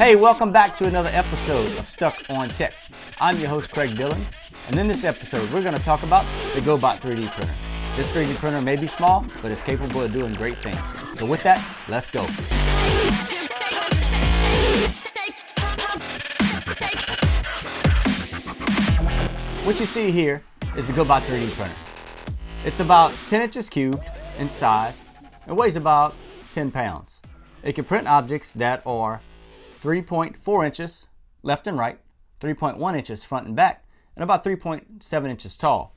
Hey, welcome back to another episode of Stuck on Tech. I'm your host, Craig Billings, and in this episode, we're going to talk about the Geauxbot 3D printer. This 3D printer may be small, but it's capable of doing great things. So with that, let's go. What you see here is the Geauxbot 3D printer. It's about 10 inches cubed in size and weighs about 10 pounds. It can print objects that are 3.4 inches left and right, 3.1 inches front and back, and about 3.7 inches tall.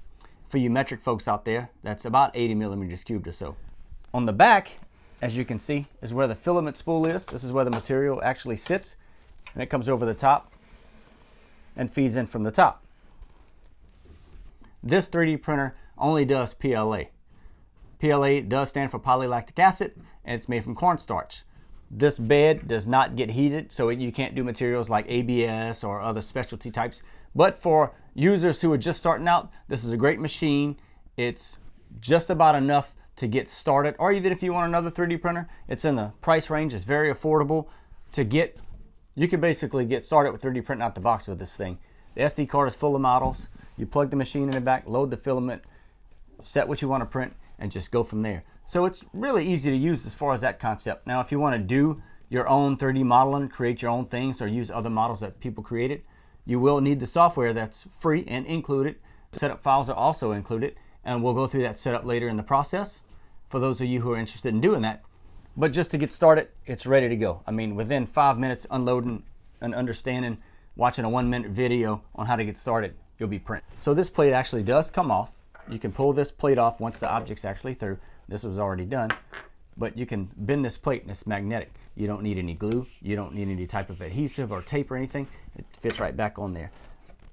For you metric folks out there, that's about 80 millimeters cubed or so. On the back, as you can see, is where the filament spool is. This is where the material actually sits, and it comes over the top and feeds in from the top. This 3D printer only does PLA. PLA does stand for polylactic acid, and it's made from cornstarch. This bed does not get heated, so you can't do materials like ABS or other specialty types. But for users who are just starting out, this is a great machine. It's just about enough to get started, or even if you want another 3D printer, it's in the price range. It's very affordable to get. You can basically get started with 3D printing out the box with this thing. The SD card is full of models. You plug the machine in the back, load the filament, set what you want to print, and just go from there. So it's really easy to use as far as that concept. Now, if you want to do your own 3D modeling, create your own things, or use other models that people created, you will need the software that's free and included. Setup files are also included, and we'll go through that setup later in the process for those of you who are interested in doing that. But just to get started, it's ready to go. I mean, within 5 minutes unloading and understanding, watching a 1-minute video on how to get started, you'll be printing. So this plate actually does come off. You can pull this plate off once the object's actually through. This was already done, but you can bend this plate and it's magnetic. You don't need any glue. You don't need any type of adhesive or tape or anything. It fits right back on there.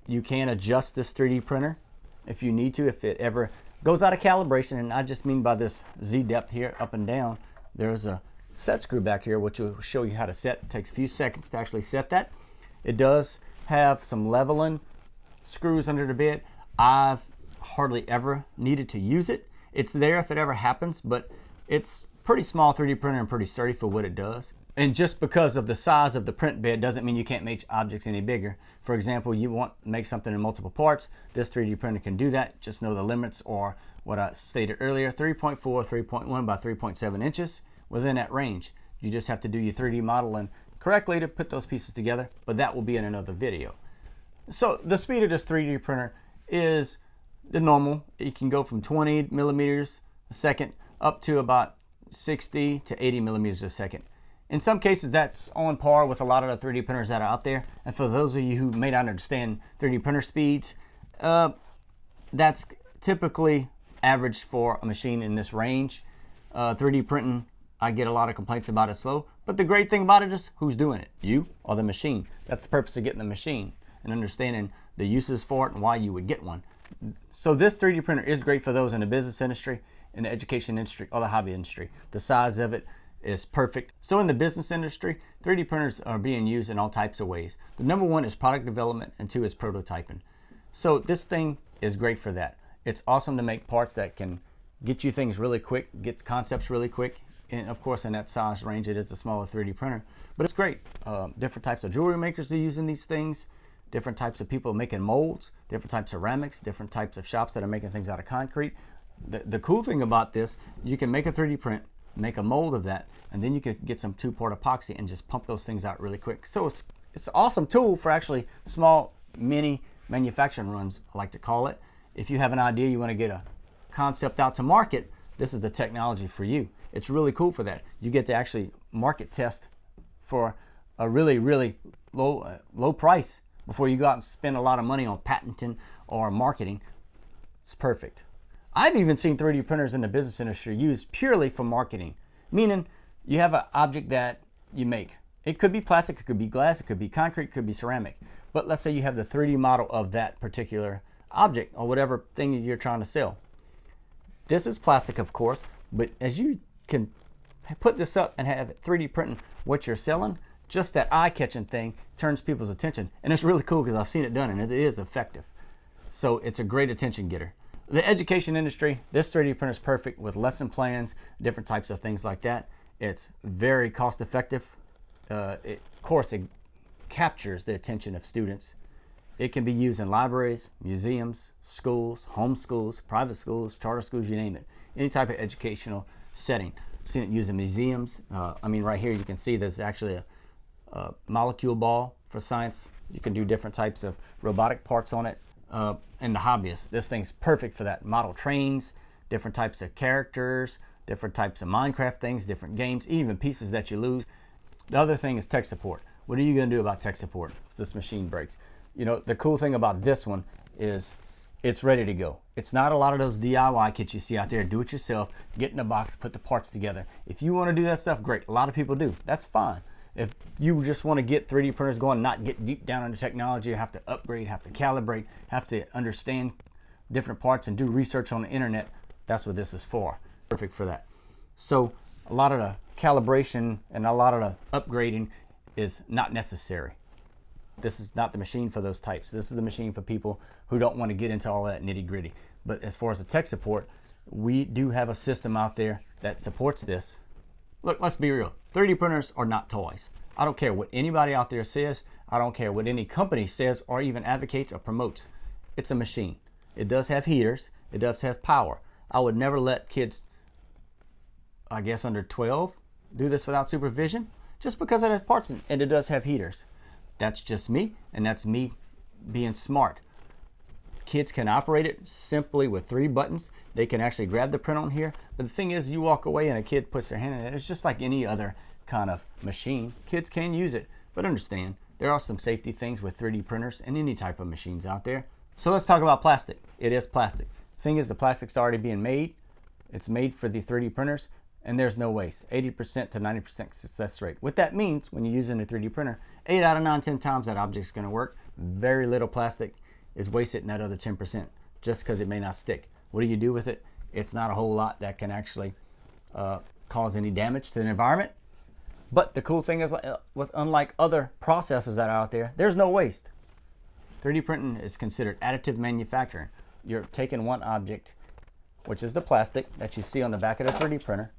You can adjust this 3D printer if you need to, if it ever goes out of calibration. And I just mean by this Z depth here, up and down, there's a set screw back here, which will show you how to set. It takes a few seconds to actually set that. It does have some leveling screws under the bed. I've hardly ever needed to use it. It's there if it ever happens, but it's pretty small 3D printer and pretty sturdy for what it does. And just because of the size of the print bed doesn't mean you can't make objects any bigger. For example, you want to make something in multiple parts, this 3D printer can do that. Just know the limits are what I stated earlier, 3.4, 3.1 by 3.7 inches. Within that range, you just have to do your 3D modeling correctly to put those pieces together, but that will be in another video. So the speed of this 3D printer is the normal. You can go from 20 millimeters a second up to about 60 to 80 millimeters a second. In some cases, that's on par with a lot of the 3D printers that are out there. And for those of you who may not understand 3D printer speeds, that's typically average for a machine in this range. 3D printing, I get a lot of complaints about it slow, but the great thing about it is who's doing it, you or the machine. That's the purpose of getting the machine and understanding the uses for it and why you would get one. So this 3D printer is great for those in the business industry, in the education industry, or the hobby industry. The size of it is perfect. So in the business industry, 3D printers are being used in all types of ways. The number one is product development, and two is prototyping. So this thing is great for that. It's awesome to make parts that can get you things really quick, get concepts really quick. And of course, in that size range, it is a smaller 3D printer, but it's great. Different types of jewelry makers are using these things. Different types of people making molds, different types of ceramics, different types of shops that are making things out of concrete. The cool thing about this, you can make a 3D print, make a mold of that, and then you can get some 2-part epoxy and just pump those things out really quick. So it's an awesome tool for actually small, mini manufacturing runs, I like to call it. If you have an idea, you want to get a concept out to market, this is the technology for you. It's really cool for that. You get to actually market test for a really, really low price. Before you go out and spend a lot of money on patenting or marketing. It's perfect. I've even seen 3D printers in the business industry used purely for marketing, meaning you have an object that you make. It could be plastic, it could be glass, it could be concrete, it could be ceramic. But let's say you have the 3D model of that particular object or whatever thing you're trying to sell. This is plastic, of course, but as you can put this up and have it 3D printing what you're selling, just that eye-catching thing turns people's attention. And it's really cool because I've seen it done and it is effective. So it's a great attention getter. The education industry, this 3D printer is perfect with lesson plans, different types of things like that. It's very cost effective. Of course, it captures the attention of students. It can be used in libraries, museums, schools, home schools, private schools, charter schools, you name it. Any type of educational setting. I've seen it used in museums. Right here you can see there's actually a molecule ball for science. You can do different types of robotic parts on it. And the hobbyists, this thing's perfect for that. Model trains, different types of characters, different types of Minecraft things, different games, even pieces that you lose. The other thing is tech support. What are you going to do about tech support if this machine breaks? You know, the cool thing about this one is it's ready to go. It's not a lot of those DIY kits you see out there. Do it yourself, get in a box, put the parts together. If you want to do that stuff, great. A lot of people do. That's fine. If you just want to get 3D printers going, not get deep down into technology, have to upgrade, have to calibrate, have to understand different parts and do research on the internet, that's what this is for. Perfect for that. So a lot of the calibration and a lot of the upgrading is not necessary. This is not the machine for those types. This is the machine for people who don't want to get into all that nitty gritty. But as far as the tech support, we do have a system out there that supports this. Look, let's be real. 3D printers are not toys. I don't care what anybody out there says. I don't care what any company says or even advocates or promotes. It's a machine. It does have heaters. It does have power. I would never let kids, I guess under 12, do this without supervision just because it has parts and it does have heaters. That's just me, and that's me being smart. Kids can operate it simply with 3 buttons. They can actually grab the print on here. But the thing is, you walk away and a kid puts their hand in it. It's just like any other kind of machine. Kids can use it, but understand there are some safety things with 3D printers and any type of machines out there. So let's talk about plastic. It is plastic. Thing is, the plastic's already being made. It's made for the 3D printers, and there's no waste. 80% to 90% success rate. What that means when you're using a 3D printer, 8 out of 9, 10 times that object's going to work. Very little plastic is wasted in that other 10% just because it may not stick. What do you do with it? It's not a whole lot that can actually cause any damage to the environment. But the cool thing is, unlike other processes that are out there, there's no waste. 3D printing is considered additive manufacturing. You're taking one object, which is the plastic that you see on the back of the 3D printer,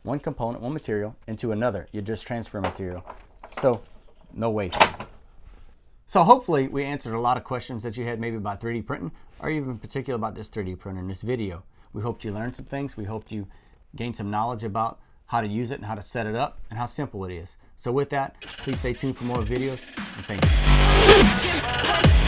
one component, one material, into another. You just transfer material. So, no waste. So hopefully we answered a lot of questions that you had maybe about 3D printing, or even in particular about this 3D printer in this video. We hope you learned some things. We hope you gained some knowledge about how to use it and how to set it up and how simple it is. So with that, please stay tuned for more videos, and thank you.